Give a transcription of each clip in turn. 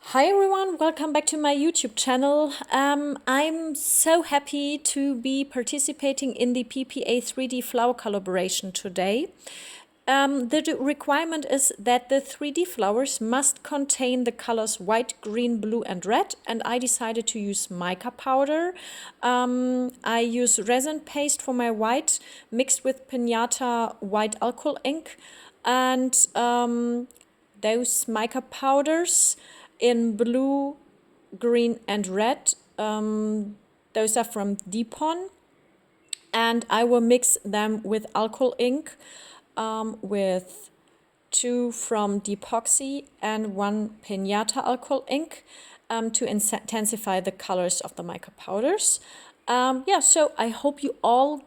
Hi everyone, welcome back to my YouTube channel. I'm so happy to be participating in the PPA 3D flower collaboration today. The requirement is that the 3D flowers must contain the colors white, green, blue and red, and I decided to use mica powder. I use resin paste for my white mixed with Pinata white alcohol ink, and those mica powders in blue, green and red. Those are from Depon, and I will mix them with alcohol ink, with 2 from Epoxy and 1 Pinata alcohol ink, to intensify the colors of the mica powders. So I hope you all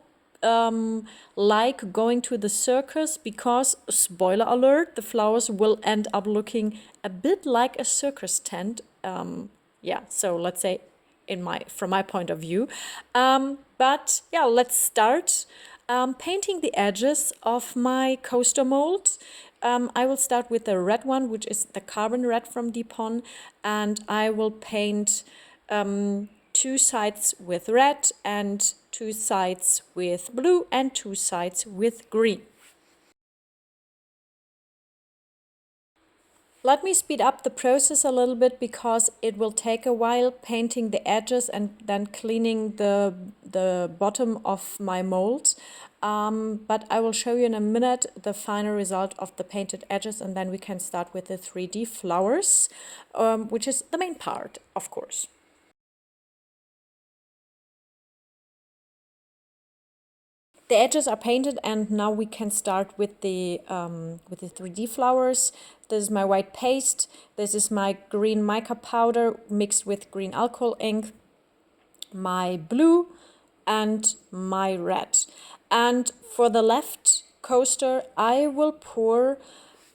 like going to the circus, because, spoiler alert, the flowers will end up looking a bit like a circus tent. So let's say from my point of view. Let's start painting the edges of my coaster mold. I will start with the red one, which is the carbon red from Depon, and I will paint 2 sides with red and 2 sides with blue and 2 sides with green. Let me speed up the process a little bit, because it will take a while painting the edges and then cleaning the bottom of my mold. But I will show you in a minute the final result of the painted edges, and then we can start with the 3D flowers, which is the main part, of course. The edges are painted, and now we can start with the 3D flowers. This is my white paste. This is my green mica powder mixed with green alcohol ink, my blue and my red. And for the left coaster, I will pour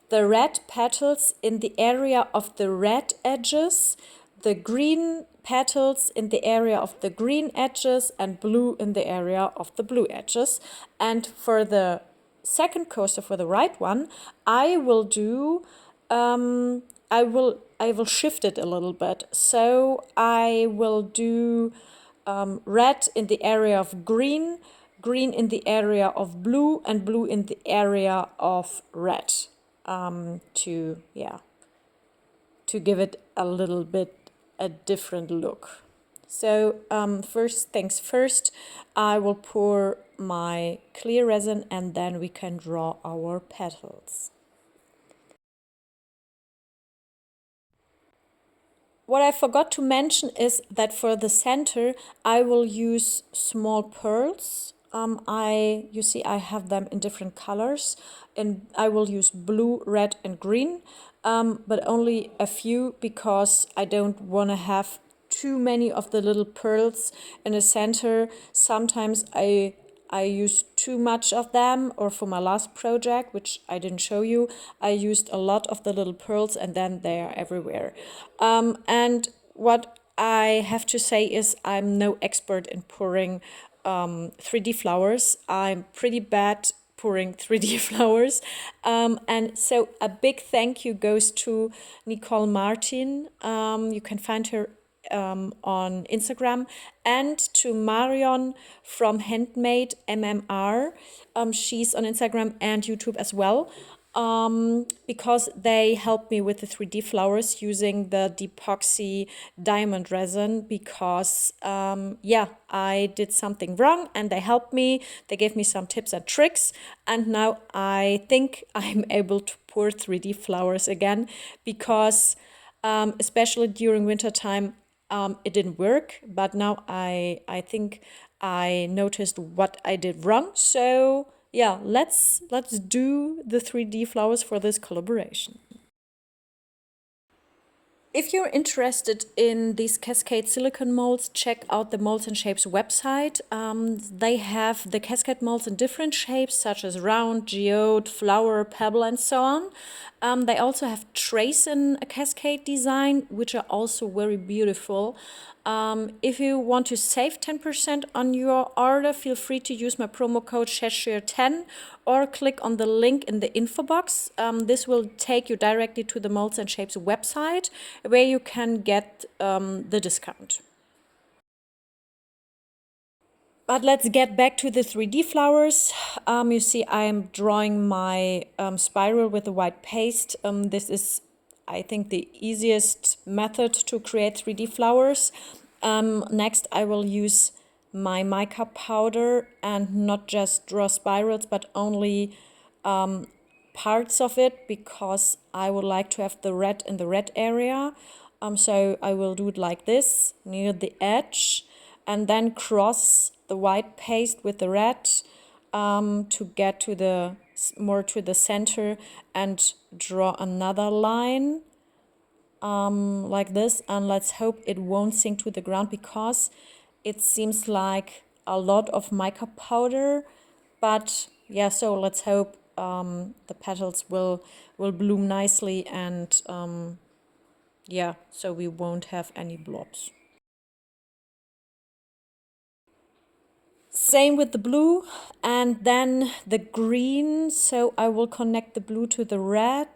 the red petals in the area of the red edges, the green petals in the area of the green edges, and blue in the area of the blue edges. And for the second coaster, for the right one, I will do I will shift it a little bit. So I will do red in the area of green, green in the area of blue, and blue in the area of red, to give it a little bit a different look. So first things first, I will pour my clear resin, and then we can draw our petals. What I forgot to mention is that for the center, I will use small pearls. You see, I have them in different colors, and I will use blue, red, and green, but only a few, because I don't want to have too many of the little pearls in the center. Sometimes I used too much of them, or for my last project, which I didn't show you, I used a lot of the little pearls, and then they are everywhere. And what I have to say is, I'm no expert in pouring 3D flowers. I'm pretty bad pouring 3D flowers. And so a big thank you goes to Nicole Martin. You can find her on Instagram, and to Marion from Handmade MMR. She's on Instagram and YouTube as well, because they helped me with the 3D flowers using the Epoxy diamond resin, because I did something wrong, and they helped me. They gave me some tips and tricks, and now I think I'm able to pour 3D flowers again, because especially during winter time, it didn't work, but now I think I noticed what I did wrong. So yeah, let's do the 3D flowers for this collaboration. If you're interested in these Cascade silicone molds, check out the Molds and Shapes website. They have the Cascade molds in different shapes, such as round, geode, flower, pebble, and so on. They also have trays in a Cascade design, which are also very beautiful. If you want to save 10% on your order, feel free to use my promo code Cheshire10 or click on the link in the info box. This will take you directly to the Molds and Shapes website where you can get the discount. But let's get back to the 3D flowers. You see, I am drawing my spiral with the white paste. This is, I think, the easiest method to create 3D flowers. Next, I will use my mica powder and not just draw spirals, but only parts of it, because I would like to have the red in the red area. So I will do it like this, near the edge, and then cross the white paste with the red to get to the more to the center and draw another line like this. And let's hope it won't sink to the ground, because it seems like a lot of mica powder. But yeah, so let's hope the petals will bloom nicely, and yeah, so we won't have any blobs. Same with the blue and then the green. So I will connect the blue to the red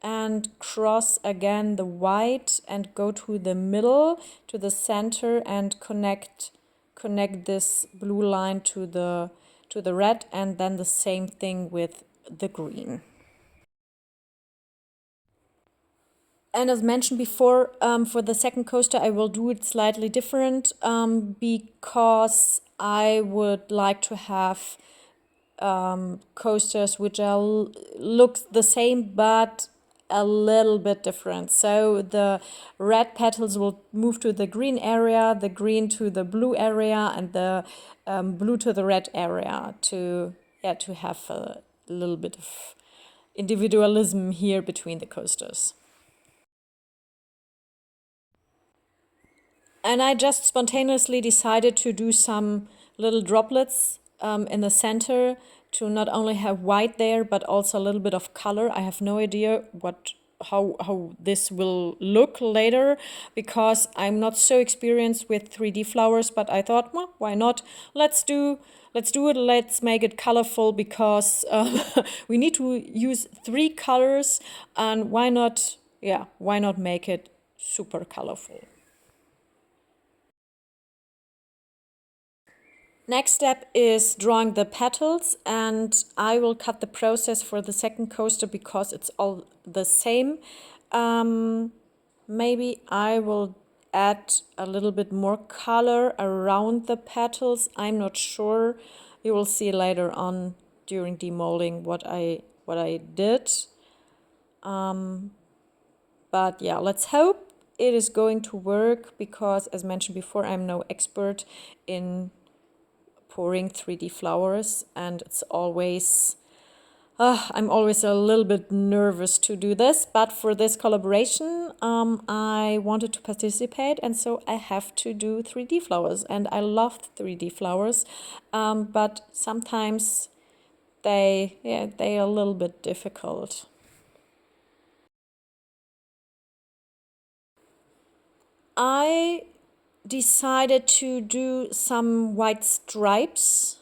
and cross again the white and go to the middle, to the center, and connect this blue line to the red, and then the same thing with the green. And as mentioned before, for the second coaster, I will do it slightly different because I would like to have coasters which look the same but a little bit different. So the red petals will move to the green area, the green to the blue area, and the blue to the red area to have a little bit of individualism here between the coasters. And I just spontaneously decided to do some little droplets in the center to not only have white there, but also a little bit of color. I have no idea how this will look later, because I'm not so experienced with 3D flowers, but I thought, well, why not? Let's do it. Let's make it colorful, because we need to use 3 colors, and why not? Yeah, why not make it super colorful? Next step is drawing the petals, and I will cut the process for the second coaster because it's all the same. Maybe I will add a little bit more color around the petals. I'm not sure. You will see later on during demolding what I did. But yeah, let's hope it is going to work, because as mentioned before, I'm no expert in pouring 3D flowers, and it's always I'm always a little bit nervous to do this, but for this collaboration I wanted to participate, and so I have to do 3D flowers, and I love 3D flowers, but sometimes they are a little bit difficult. I decided to do some white stripes,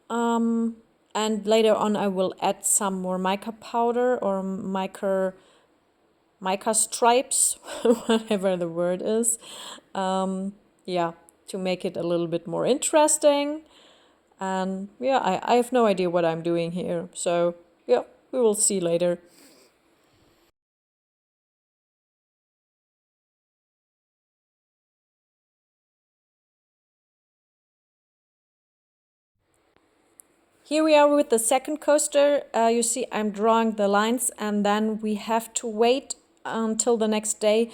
and later on I will add some more mica powder or mica stripes, whatever the word is, yeah, to make it a little bit more interesting. And yeah, I have no idea what I'm doing here, so yeah, we will see later. Here we are with the second coaster. You see I'm drawing the lines, and then we have to wait until the next day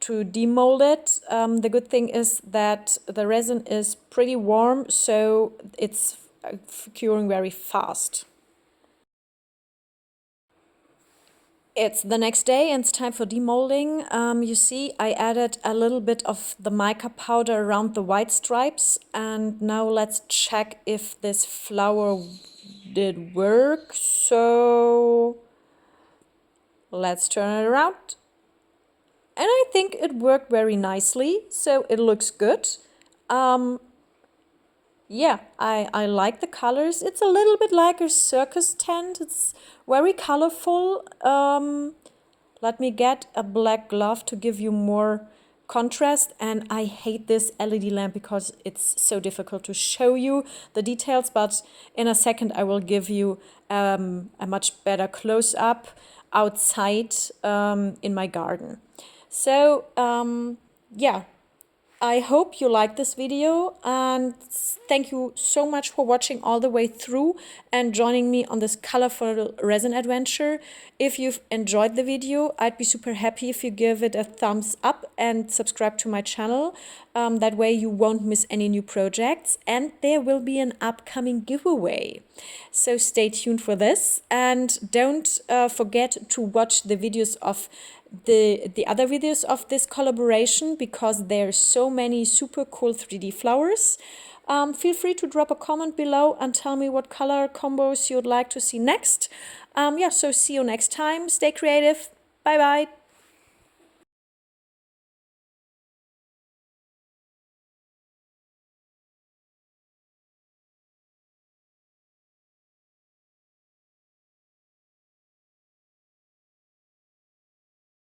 to demold it. The good thing is that the resin is pretty warm, so it's curing very fast. It's the next day and it's time for demolding. You see, I added a little bit of the mica powder around the white stripes, and now let's check if this flower did work. So let's turn it around. And I think it worked very nicely, so it looks good. Yeah, I like the colors. It's a little bit like a circus tent. It's very colorful. Let me get a black glove to give you more contrast. And I hate this LED lamp because it's so difficult to show you the details. But in a second, I will give you a much better close-up outside in my garden. So, yeah. I hope you liked this video, and thank you so much for watching all the way through and joining me on this colorful resin adventure. If you've enjoyed the video, I'd be super happy if you give it a thumbs up and subscribe to my channel. That way you won't miss any new projects, and there will be an upcoming giveaway. So stay tuned for this, and don't forget to watch the videos of the other videos of this collaboration, because there's so many super cool 3D flowers. Feel free to drop a comment below and tell me what color combos you'd like to see next. Yeah, so see you next time. Stay creative. Bye bye.